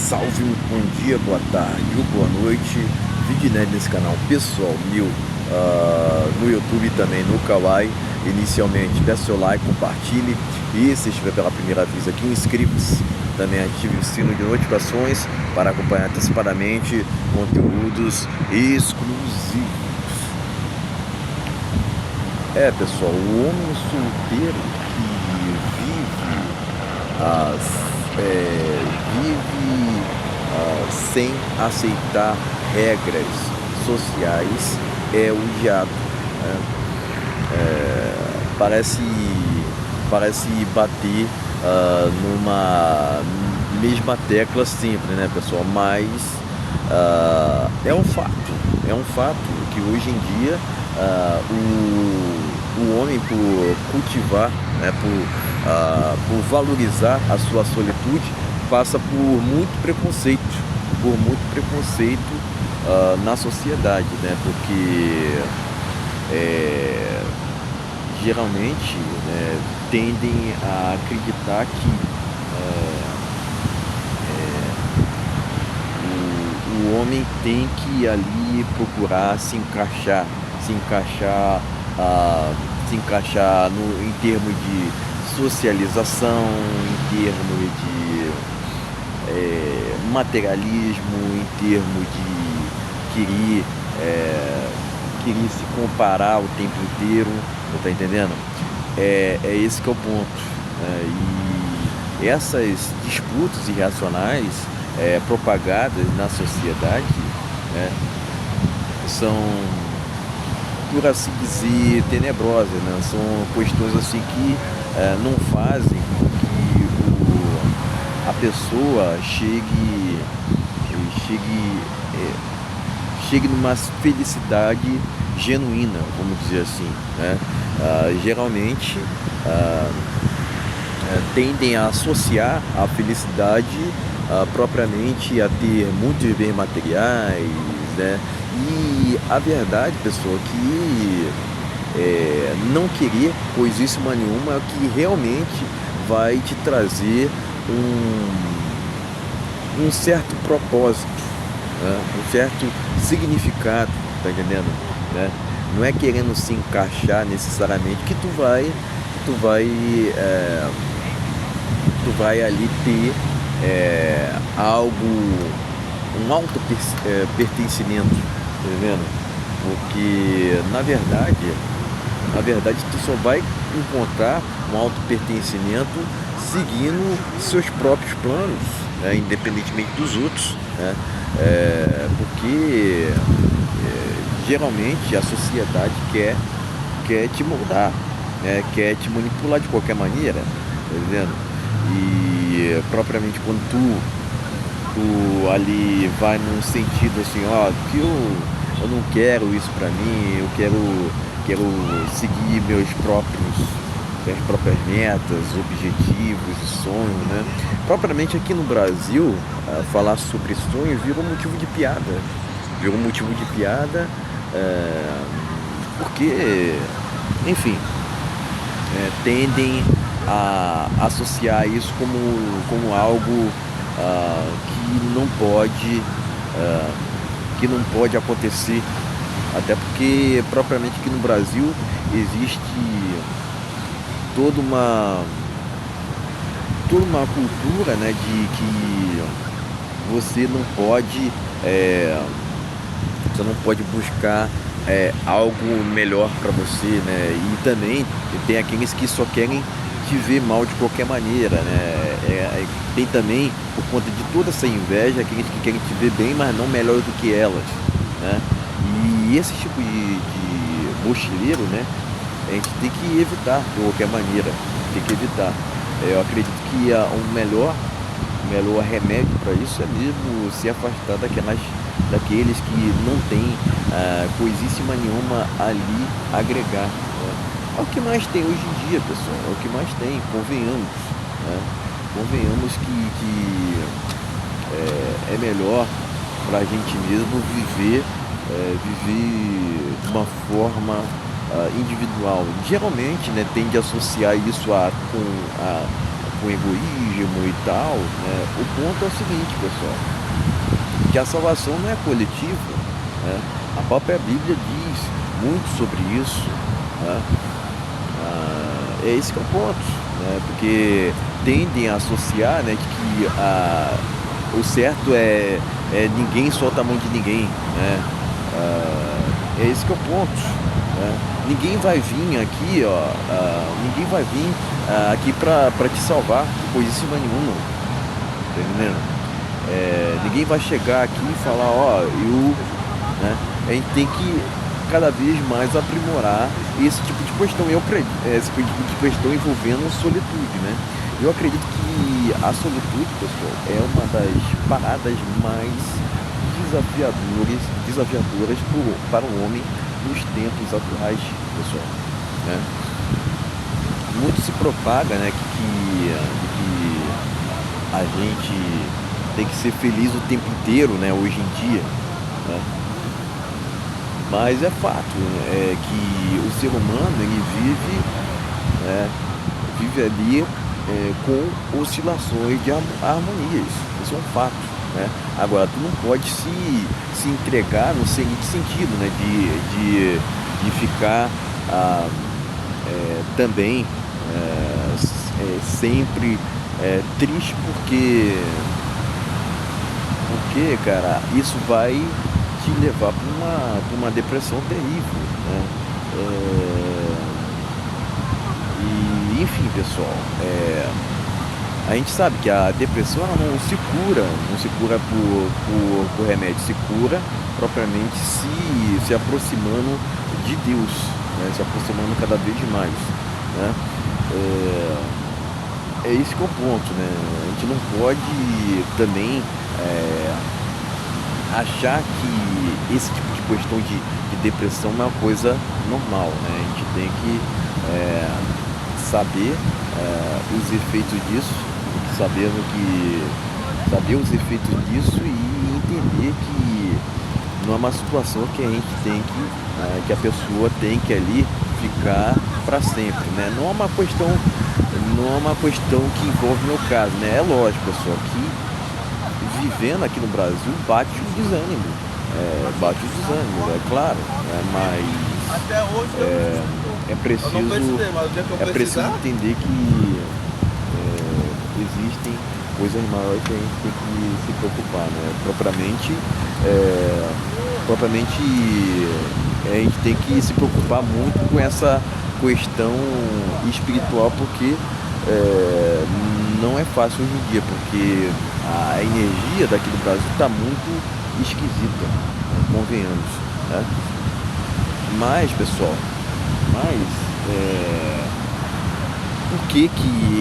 Salve, muito bom dia, boa tarde ou boa noite. Vídeo inédito nesse canal pessoal meu, no YouTube e também no Kawaii. Inicialmente, peça seu like, compartilhe e se estiver pela primeira vez aqui, inscreva-se. Também ative o sino de notificações para acompanhar antecipadamente conteúdos exclusivos. Pessoal, o homem solteiro que sem aceitar regras sociais é odiado, né? Parece bater numa mesma tecla sempre, né, pessoal? Mas é um fato que hoje em dia o homem, por cultivar, né, por valorizar a sua solitude, passa por muito preconceito, na sociedade, né? Porque geralmente, né, tendem a acreditar que o homem tem que ali procurar se encaixar em termos de socialização, em termos de materialismo, em termos de querer se comparar o tempo inteiro, você tá entendendo? É esse que é o ponto, né? E essas disputas irracionais propagadas na sociedade, né, são, por assim dizer, tenebrosas, né? São questões assim que não fazem com que a pessoa chegue numa felicidade genuína, vamos dizer assim, né? Geralmente tendem a associar a felicidade propriamente a ter muitos bens materiais, né? E a verdade, pessoal, que não querer coisíssima nenhuma é o que realmente vai te trazer um certo propósito, né? Um certo significado, tá entendendo? Né? Não é querendo se encaixar necessariamente que tu vai ali ter um auto pertencimento, tá vendo? Porque na verdade tu só vai encontrar um auto pertencimento seguindo seus próprios planos, né? Independentemente dos outros, né? Porque geralmente a sociedade quer te moldar, né? Quer te manipular de qualquer maneira, tá vendo? E propriamente quando tu ali vai num sentido assim, ó, que eu não quero isso pra mim, eu quero seguir minhas próprias metas, objetivos e sonhos, né? Propriamente aqui no Brasil, falar sobre sonhos virou motivo de piada. Porque, enfim, tendem a associar isso como algo que não pode acontecer, até porque propriamente aqui no Brasil existe toda uma cultura, né, de que você não pode buscar algo melhor para você, né? E também tem aqueles que só querem te ver mal de qualquer maneira, né? Tem também, por conta de toda essa inveja, aqueles que querem te ver bem, mas não melhor do que elas, né? E esse tipo de mochileiro, né, a gente tem que evitar de qualquer maneira, eu acredito que o melhor remédio para isso é mesmo se afastar daqueles que não tem coisíssima nenhuma ali agregar, né? É o que mais tem hoje em dia, pessoal, é o que mais tem, convenhamos, né? Convenhamos que é melhor para a gente mesmo viver de uma forma individual. Geralmente, né, tende a associar isso com com egoísmo e tal, né? O ponto é o seguinte, pessoal, que a salvação não é coletiva, né? A própria Bíblia diz muito sobre isso, né? É esse que é o ponto, né? Porque tendem a associar, né, de que o certo é ninguém solta a mão de ninguém, né? É esse que é o ponto, né? Ninguém vai vir aqui, ó, ninguém vai vir aqui pra te salvar de coisíssima nenhuma, tá entendendo? Ninguém vai chegar aqui e falar, ó, né? A gente tem que cada vez mais aprimorar esse tipo de questão. Esse tipo de questão envolvendo solitude, né? Eu acredito que a solitude, pessoal, é uma das paradas mais desafiadoras para o homem nos tempos atuais, pessoal, né? Muito se propaga, né, que a gente tem que ser feliz o tempo inteiro, né, hoje em dia, né? Mas é fato, que o ser humano ele vive ali com oscilações de harmonias. Isso é um fato, né? Agora, tu não pode se entregar no seguinte sentido, né? De ficar também sempre triste porque, cara, isso vai te levar para uma depressão terrível, né? E enfim, pessoal, a gente sabe que a depressão ela não se cura por remédio, se cura propriamente se aproximando de Deus, né? Se aproximando cada vez mais, né? É esse que é o ponto, né? A gente não pode também achar que esse tipo de questão de depressão é uma coisa normal, né? A gente tem que saber os efeitos disso, saber os efeitos disso e entender que não é uma situação que a gente tem que a pessoa tem que ali ficar para sempre, né? Não é uma questão que envolve meu caso, né? É lógico, pessoal, que vivendo aqui no Brasil bate o desânimo, é claro, né? Mas é preciso entender que existem coisas maiores que a gente tem que se preocupar, né? Propriamente a gente tem que se preocupar muito com essa questão espiritual, porque não é fácil hoje em dia, porque a energia daqui do Brasil está muito esquisita, né? Convenhamos, né? Mas, pessoal, por que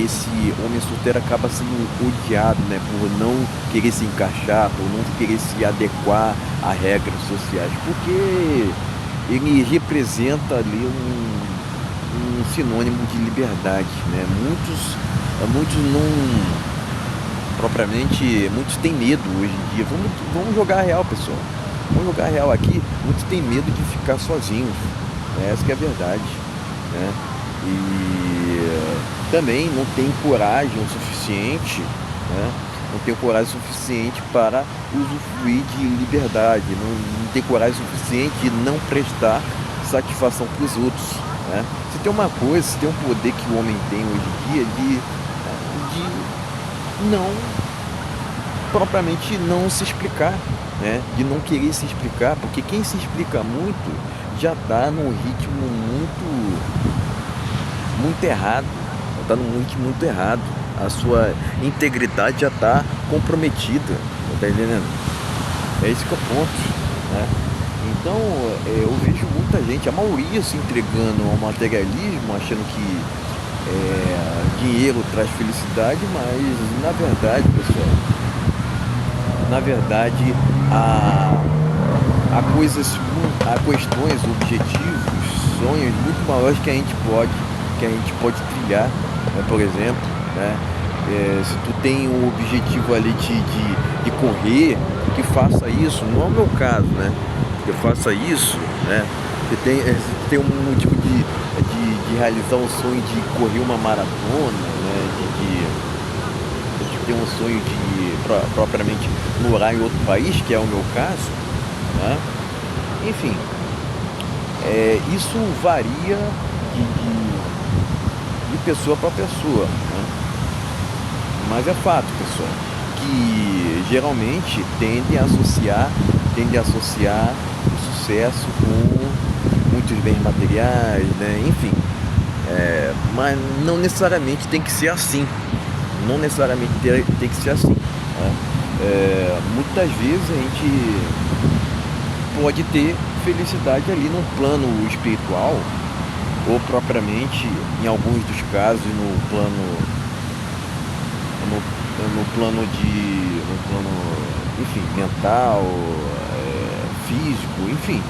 esse homem solteiro acaba sendo odiado, né? Por não querer se encaixar, por não querer se adequar a regras sociais? Porque ele representa ali um sinônimo de liberdade, né? Muitos não propriamente, muitos têm medo hoje em dia. Vamos jogar real, pessoal. Vamos jogar real aqui. Muitos têm medo de ficar sozinhos, né? Essa que é a verdade, né? E também não tem coragem o suficiente, né? Não tem coragem suficiente para usufruir de liberdade, não tem coragem suficiente de não prestar satisfação para os outros, né? Se tem uma coisa, se tem um poder que o homem tem hoje em dia de não propriamente não se explicar, né? De não querer se explicar, porque quem se explica muito já está num ritmo muito errado, está num ritmo muito errado. A sua integridade já está comprometida, tá entendendo? É esse que é o ponto, né? Então eu vejo muita gente, a maioria se entregando ao materialismo, achando que dinheiro traz felicidade, mas na verdade, pessoal, há questões, objetivos, sonhos muito maiores que a gente pode trilhar, né? Por exemplo, né? Se tu tem um objetivo ali de correr, que faça isso. Não é o meu caso, né? Que faça isso, né? Se tem um motivo de realizar um sonho de correr uma maratona, né? tem um sonho de propriamente morar em outro país, que é o meu caso, né? Enfim, isso varia de pessoa para pessoa, né? Mas é fato, pessoal, que geralmente tendem a associar o sucesso com muitos bens materiais, né? Enfim, mas não necessariamente tem que ser assim. Não necessariamente tem que ser assim, né? Muitas vezes a gente pode ter felicidade ali no plano espiritual, ou propriamente, em alguns dos casos, enfim, mental, físico, enfim,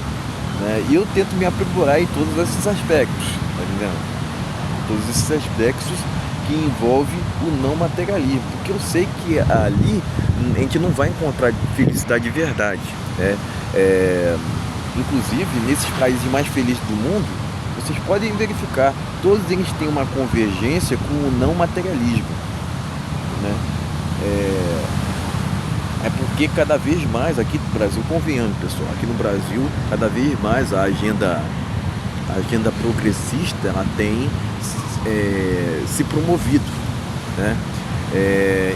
né? E eu tento me aprimorar em todos esses aspectos, tá entendendo? Todos esses aspectos que envolvem o não materialismo, porque eu sei que ali a gente não vai encontrar felicidade de verdade, né? Inclusive, nesses países mais felizes do mundo, vocês podem verificar, todos eles têm uma convergência com o não materialismo, né? É porque cada vez mais aqui no Brasil, convenhamos, pessoal, aqui no Brasil, cada vez mais a agenda progressista, ela tem se promovido, né?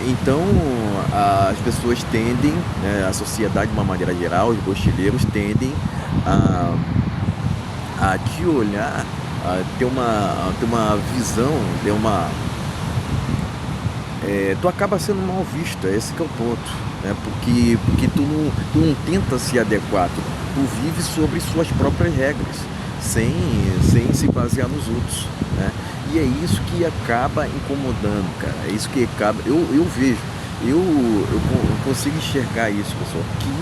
Então as pessoas tendem, né, a sociedade de uma maneira geral, os mochileiros tendem a te olhar, a ter uma visão, tu acaba sendo mal visto, esse que é o ponto, né? Porque tu não tenta se adequar, tu vive sobre suas próprias regras, sem se basear nos outros, né? E é isso que acaba incomodando, cara. É isso que acaba. Eu vejo, eu consigo enxergar isso, pessoal, que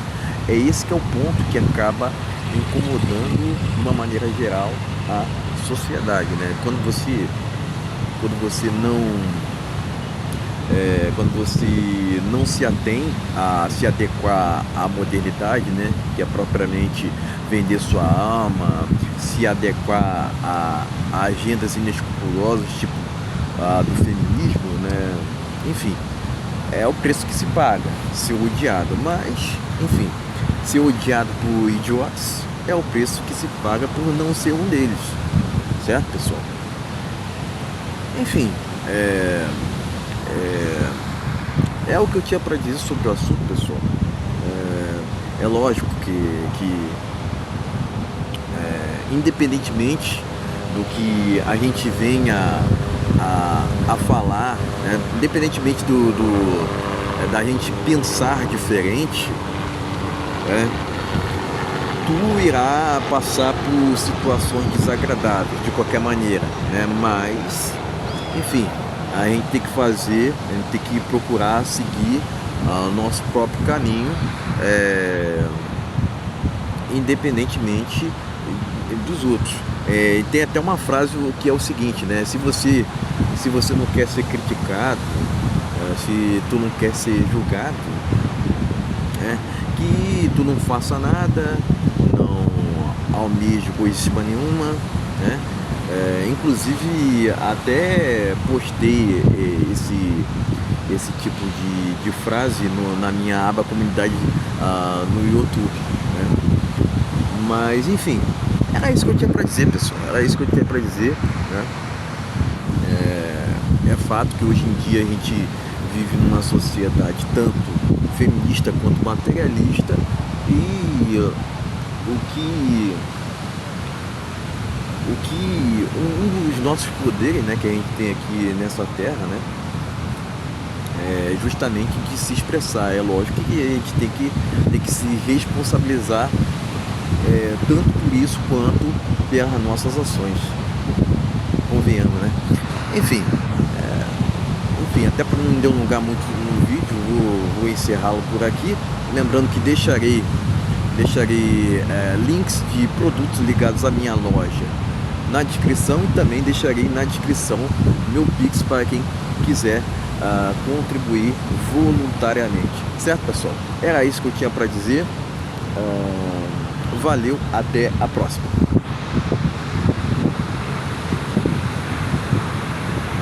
é esse que é o ponto que acaba incomodando de uma maneira geral a sociedade, né? Quando você não se atém a se adequar à modernidade, né? Que é propriamente vender sua alma, se adequar a agendas inescrupulosas, tipo a do feminismo, né? Enfim, é o preço que se paga, ser odiado. Mas, enfim, ser odiado por idiotas é o preço que se paga por não ser um deles, certo, pessoal? Enfim, é o que eu tinha para dizer sobre o assunto, pessoal. É lógico que independentemente do que a gente venha a falar, né, independentemente da gente pensar diferente, né, tu irá passar por situações desagradáveis de qualquer maneira, né? Mas, enfim, a gente tem que procurar seguir o nosso próprio caminho, independentemente dos outros. Tem até uma frase que é o seguinte, né? Se você não quer ser criticado, se tu não quer ser julgado, né, que tu não faça nada, não almeje coisa nenhuma, né? Inclusive até postei esse tipo de frase na minha aba comunidade no YouTube, né? Mas enfim, era isso que eu tinha para dizer, pessoal. Era isso que eu tinha para dizer, né? É fato que hoje em dia a gente vive numa sociedade tanto feminista quanto materialista, e um dos nossos poderes, né, que a gente tem aqui nessa terra, né, é justamente de se expressar. É lógico que a gente tem que se responsabilizar, tanto por isso quanto pelas nossas ações, convenhamos, né? Enfim, até para não delongar muito no vídeo, vou encerrá-lo por aqui, lembrando que deixarei links de produtos ligados à minha loja na descrição, e também deixarei na descrição meu Pix para quem quiser contribuir voluntariamente, certo, pessoal? Era isso que eu tinha para dizer. Valeu, até a próxima.